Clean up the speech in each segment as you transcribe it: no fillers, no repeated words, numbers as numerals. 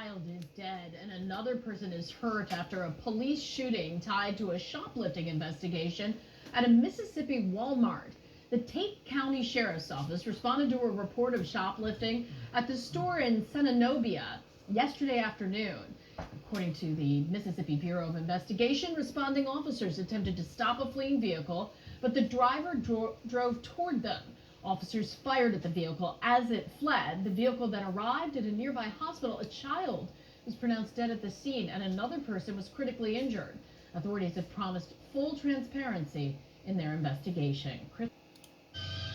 child is dead and another person is hurt after a police shooting tied to a shoplifting investigation at a Mississippi Walmart. The Tate County Sheriff's Office responded to a report of shoplifting at the store in Senatobia yesterday afternoon. According to the Mississippi Bureau of Investigation, responding officers attempted to stop a fleeing vehicle, but the driver drove toward them. Officers fired at the vehicle as it fled. The vehicle then arrived at a nearby hospital. A child was pronounced dead at the scene, and another person was critically injured. Authorities have promised full transparency in their investigation.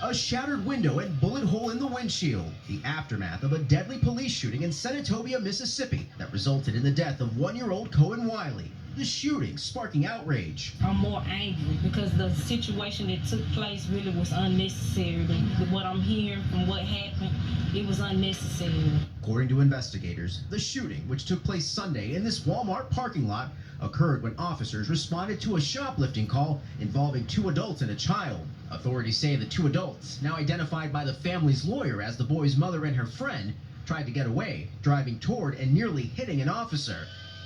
A shattered window and bullet hole in the windshield. The aftermath of a deadly police shooting in Senatobia, Mississippi that resulted in the death of one-year-old Kohen Wiley. The shooting sparking outrage. I'm more angry because the situation that took place really was unnecessary. What I'm hearing from what happened, it was unnecessary. According to investigators, the shooting, which took place Sunday in this Walmart parking lot, occurred when officers responded to a shoplifting call involving two adults and a child. Authorities say the two adults, now identified by the family's lawyer as the boy's mother and her friend, tried to get away, driving toward and nearly hitting an officer.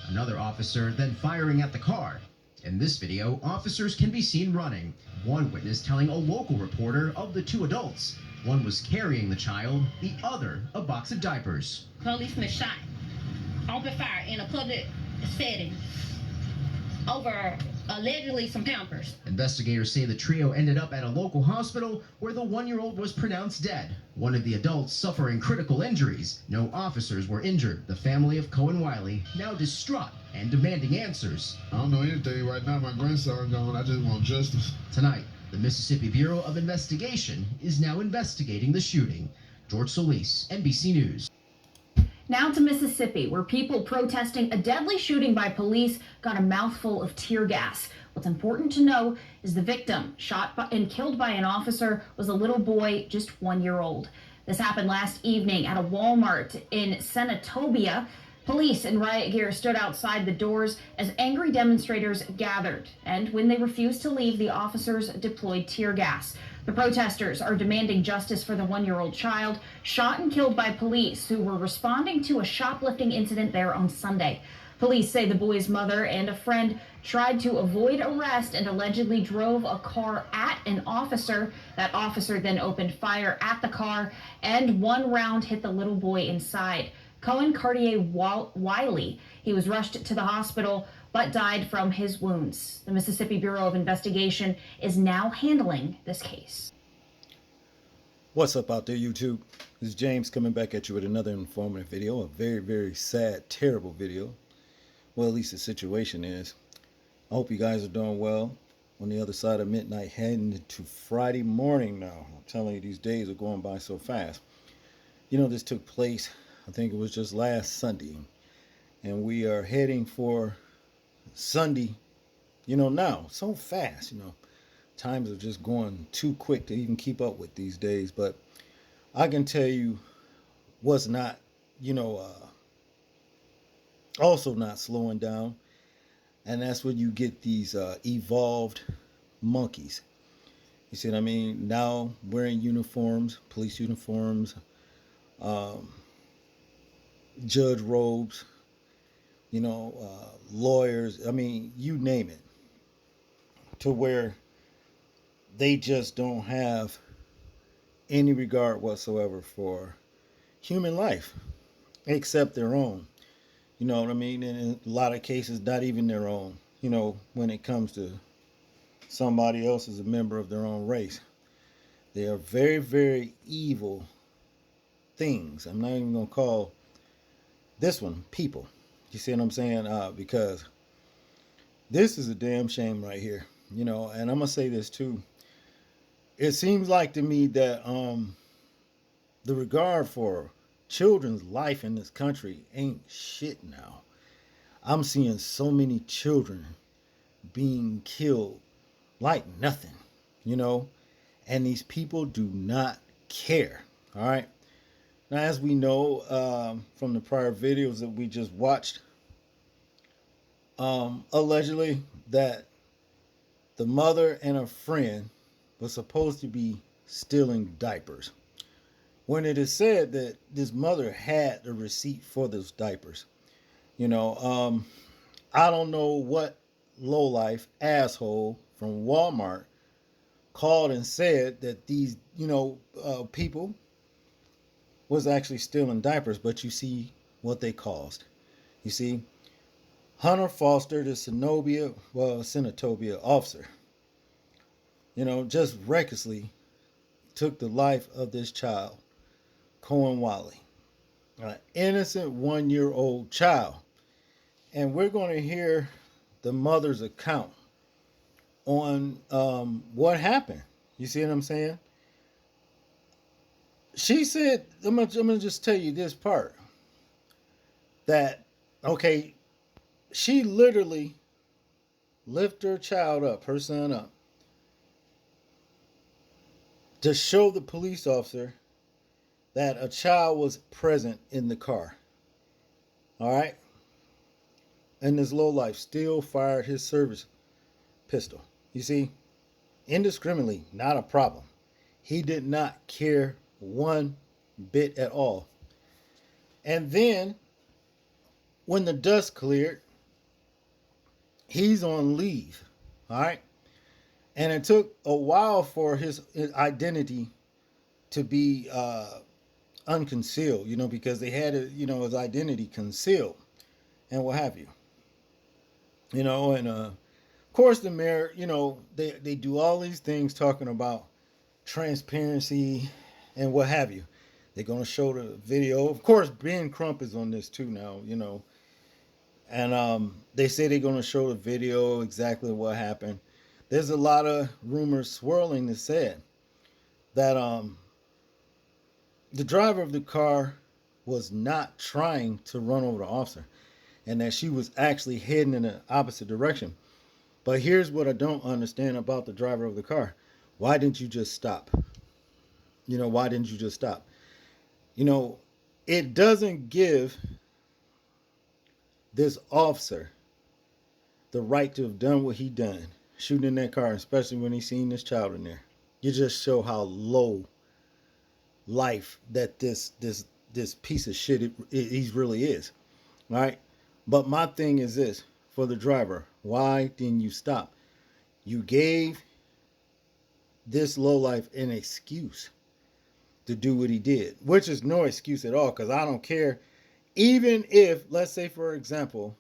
Another officer then firing at the car. In this video, officers can be seen running. One witness telling a local reporter of the two adults. One was carrying the child, the other a box of diapers. Policeman shot, open fire in a public setting over allegedly some Pampers. Investigators say the trio ended up at a local hospital where the one-year-old was pronounced dead. One of the adults suffering critical injuries. No officers were injured. The family of Kohen Wiley now distraught and demanding answers. I don't know anything right now. My grandson gone. I just want justice. Tonight, the Mississippi Bureau of Investigation is now investigating the shooting. George Solis, NBC News. Now to Mississippi, where people protesting a deadly shooting by police got a mouthful of tear gas. What's important to know is the victim, shot and killed by an officer, was a little boy just 1 year old. This happened last evening at a Walmart in Senatobia. Police in riot gear stood outside the doors as angry demonstrators gathered, and when they refused to leave, the officers deployed tear gas. The protesters are demanding justice for the 1 year old child shot and killed by police who were responding to a shoplifting incident there on Sunday. Police say the boy's mother and a friend tried to avoid arrest and allegedly drove a car at an officer. That officer then opened fire at the car, and one round hit the little boy inside. Kohen Wiley, he was rushed to the hospital but died from his wounds. The Mississippi Bureau of Investigation is now handling this case. What's up out there, YouTube? This is James coming back at you with another informative video. A very, very sad, terrible video. Well, at least the situation is. I hope you guys are doing well. On the other side of midnight, heading into Friday morning now. I'm telling you, these days are going by so fast. You know, this took place, I think it was just last Sunday. And we are heading for Sunday, you know, now so fast, you know, times are just going too quick to even keep up with these days. But I can tell you what's not, you know, also not slowing down, and that's when you get these evolved monkeys. You see what I mean? Now wearing uniforms, police uniforms, judge robes, you know, lawyers, I mean, you name it, to where they just don't have any regard whatsoever for human life, except their own. You know what I mean? And in a lot of cases, not even their own, you know, when it comes to somebody else as a member of their own race. They are very, very evil things. I'm not even going to call this one people. You see what I'm saying? Because this is a damn shame right here, you know. And I'm gonna say this too. It seems like to me that the regard for children's life in this country ain't shit now. I'm seeing so many children being killed like nothing, you know, and these people do not care. All right. Now, as we know from the prior videos that we just watched, allegedly that the mother and a friend was supposed to be stealing diapers. when it is said that this mother had the receipt for those diapers. You know, I don't know what lowlife asshole from Walmart called and said that these, people was actually stealing diapers, but you see what they caused. You see, Hunter Foster, the Senatobia officer, just recklessly took the life of this child, Kohen Wiley, an innocent 1-year-old child. And we're going to hear the mother's account on what happened. You see what I'm saying? She said, I'm gonna just tell you this part. That, okay, she literally lifted her child up, her son up, to show the police officer that a child was present in the car. All right? And this lowlife still fired his service pistol. You see, indiscriminately, not a problem. He did not care one bit at all. And then, when the dust cleared, he's on leave. All right? And it took a while for his identity to be unconcealed, because they had his identity concealed and what have you. And of course the mayor, they do all these things talking about transparency and what have you. They're going to show the video. Of course, Ben Crump is on this too now, And they say they're going to show the video, exactly what happened. There's a lot of rumors swirling that said that the driver of the car was not trying to run over the officer, and that she was actually heading in the opposite direction. But here's what I don't understand about the driver of the car. Why didn't you just stop? Why didn't you just stop? It doesn't give this officer the right to have done what he done, shooting in that car, especially when he seen this child in there. You just show how low life that this piece of shit he really is. All right? But my thing is this, for the driver, why didn't you stop? You gave this lowlife an excuse to do what he did, which is no excuse at all, because I don't care. Even if, let's say, for example,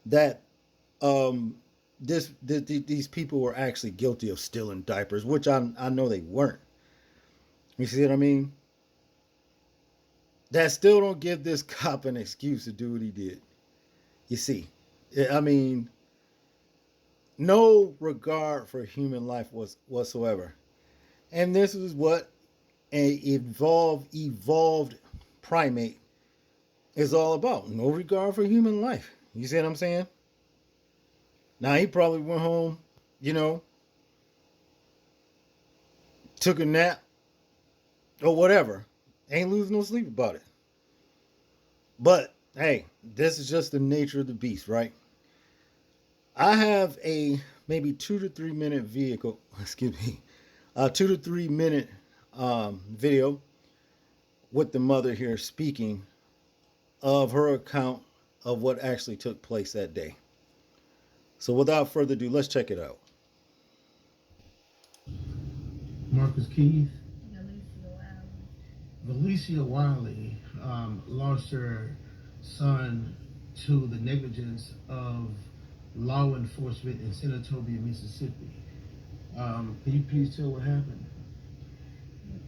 that these people were actually guilty of stealing diapers, which I know they weren't. You see what I mean? That still don't give this cop an excuse to do what he did. You see, I mean, no regard for human life whatsoever. And this is what an evolved primate is all about. No regard for human life. You see what I'm saying? Now, he probably went home, took a nap or whatever. Ain't losing no sleep about it. But, hey, this is just the nature of the beast, right? I have a maybe 2 to 3 minute 2 to 3 minute video with the mother here speaking of her account of what actually took place that day. So without further ado, let's check it out. Marcus Keith. Valencia Wiley lost her son to the negligence of law enforcement in Senatobia, Mississippi. Can you please tell what happened?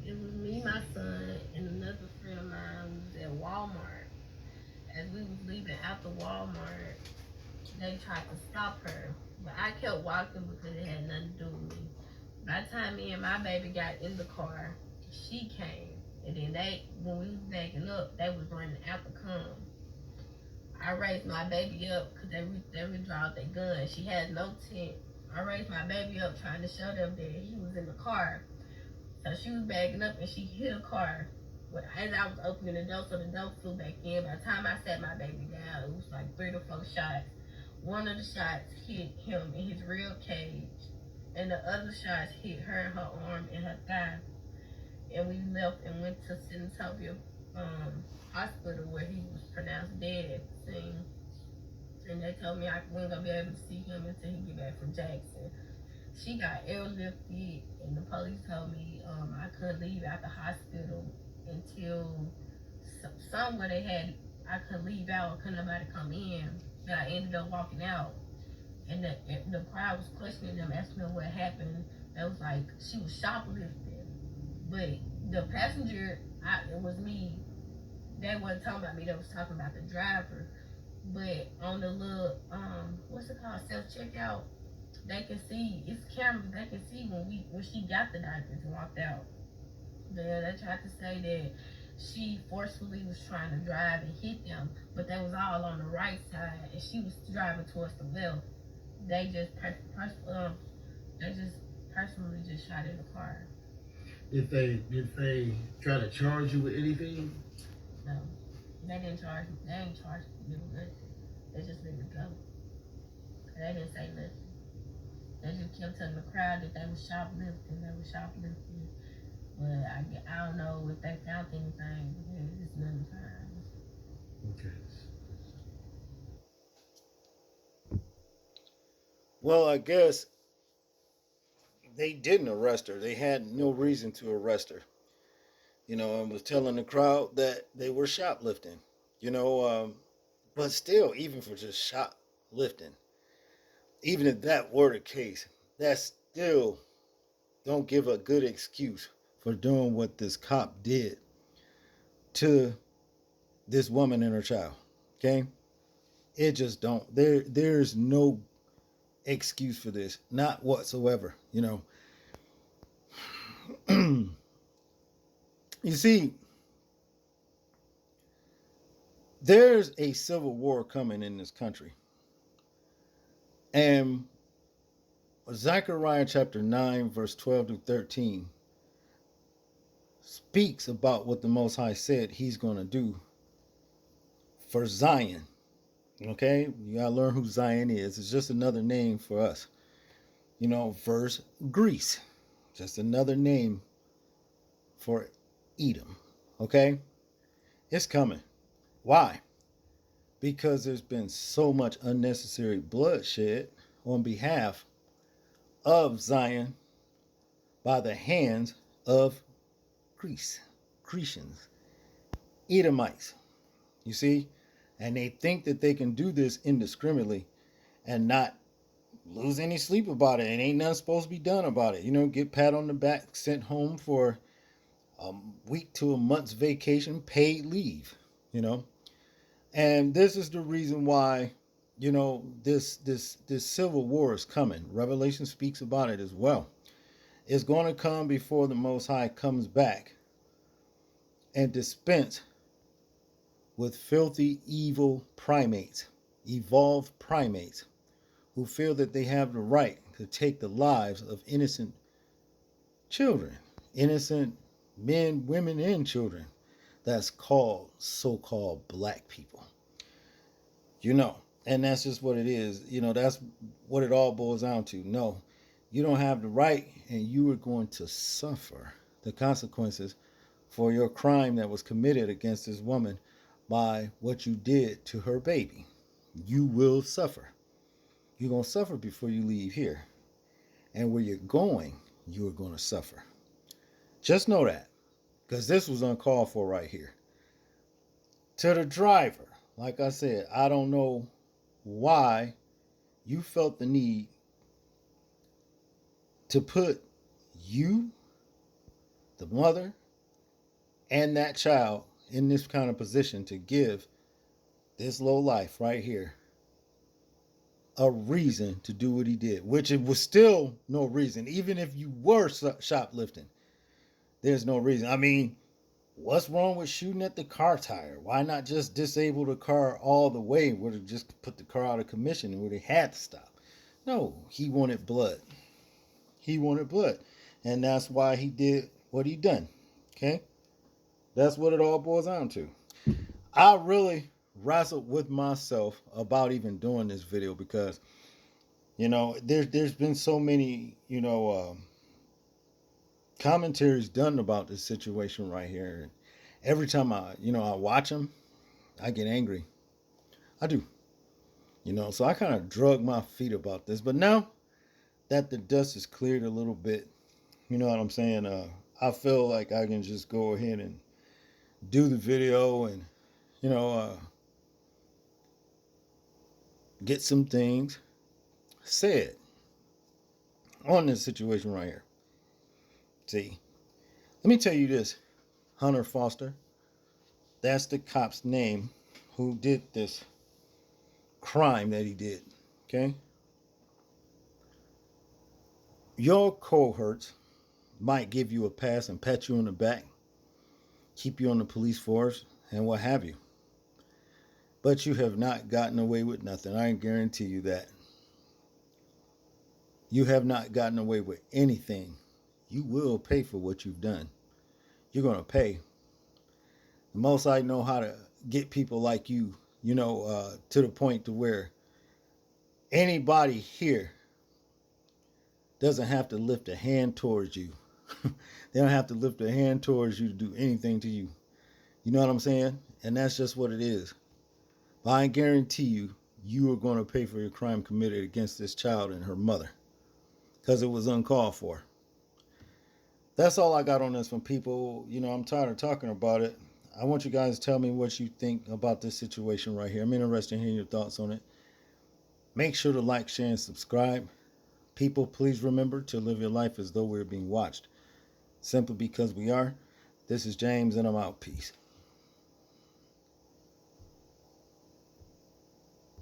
It was me, my son, and another friend of mine was at Walmart. As we was leaving out the Walmart, they tried to stop her, but I kept walking because it had nothing to do with me. By the time me and my baby got in the car, she came. And then when we was backing up, they was running out to come. I raised my baby up because they withdrawed their gun. She has no tent. I raised my baby up trying to show them that he was in the car. So she was backing up and she hit a car. But as I was opening the door, so the door flew back in. By the time I sat my baby down, it was like 3 to 4 shots. One of the shots hit him in his rib cage, and the other shots hit her in her arm and her thigh. and we left and went to Senatobia hospital where he was pronounced dead at the scene. And they told me I wasn't gonna be able to see him until he get back from Jackson. She got airlifted, and the police told me I couldn't leave out the hospital until somewhere they had I could leave out, couldn't nobody come in. But I ended up walking out, and the crowd was questioning them, asking them what happened. They was like she was shoplifting, but the passenger, it was me. They wasn't talking about me. They was talking about the driver. But on the little what's it called, self checkout, they can see, it's cameras. They can see when she got the diapers and walked out. They tried to say that she forcefully was trying to drive and hit them, but they was all on the right side, and she was driving towards the left. They just personally just shot in the car. Did they try to charge you with anything? No, they didn't charge me. They ain't charged me with nothing. They just let me go. They didn't say nothing. They just kept telling the crowd that they was shoplifting. But I don't know if they found anything. It's nothing found. Okay. Well, I guess they didn't arrest her. They had no reason to arrest her. And was telling the crowd that they were shoplifting. But still, even for just shoplifting, even if that were the case, that still don't give a good excuse for doing what this cop did to this woman and her child. Okay? It just don't. There's no excuse for this. Not whatsoever. You see, there's a civil war coming in this country. And Zechariah chapter 9, verse 12 to 13 speaks about what the Most High said he's going to do for Zion. Okay? You got to learn who Zion is. It's just another name for us. Verse Greece. Just another name for Edom. Okay? It's coming. Why? Because there's been so much unnecessary bloodshed on behalf of Zion by the hands of Grecians, Edomites. You see? And they think that they can do this indiscriminately and not lose any sleep about it. And ain't nothing supposed to be done about it. Get pat on the back, sent home for a week to a month's vacation, paid leave, And this is the reason why, this civil war is coming. Revelation speaks about it as well. It's going to come before the Most High comes back and dispense with filthy, evil primates, evolved primates, who feel that they have the right to take the lives of innocent children, innocent men, women, and children. That's called so-called black people. And that's just what it is. That's what it all boils down to. No, you don't have the right, and you are going to suffer the consequences for your crime that was committed against this woman by what you did to her baby. You will suffer. You're going to suffer before you leave here. And where you're going, you are going to suffer. Just know that. Because this was uncalled for right here. To the driver, like I said, I don't know why you felt the need to put you, the mother, and that child in this kind of position to give this low life right here a reason to do what he did, which it was still no reason. Even if you were shoplifting, there's no reason. I mean, what's wrong with shooting at the car tire? Why not just disable the car all the way, where it just put the car out of commission and where they had to stop? No, he wanted blood. He wanted blood. And that's why he did what he done. Okay? That's what it all boils down to. I really wrestled with myself about even doing this video because, there's been so many, commentaries done about this situation right here. And every time I watch them, I get angry. I do. So I kind of drug my feet about this. But now that the dust is cleared a little bit, you know what I'm saying? I feel like I can just go ahead and do the video and, get some things said on this situation right here. See, let me tell you this. Hunter Foster, that's the cop's name who did this crime that he did. Okay? Your cohorts might give you a pass and pat you on the back, keep you on the police force, and what have you. But you have not gotten away with nothing. I can guarantee you that. You have not gotten away with anything. You will pay for what you've done. You're going to pay. The most I know how to get people like you, to the point to where anybody here doesn't have to lift a hand towards you. They don't have to lift a hand towards you to do anything to you. You know what I'm saying? And that's just what it is. But I guarantee you, you are going to pay for your crime committed against this child and her mother. Because it was uncalled for. That's all I got on this from people. I'm tired of talking about it. I want you guys to tell me what you think about this situation right here. I'm interested in hearing your thoughts on it. Make sure to like, share, and subscribe. People, please remember to live your life as though we're being watched. Simply because we are. This is James, and I'm out. Peace.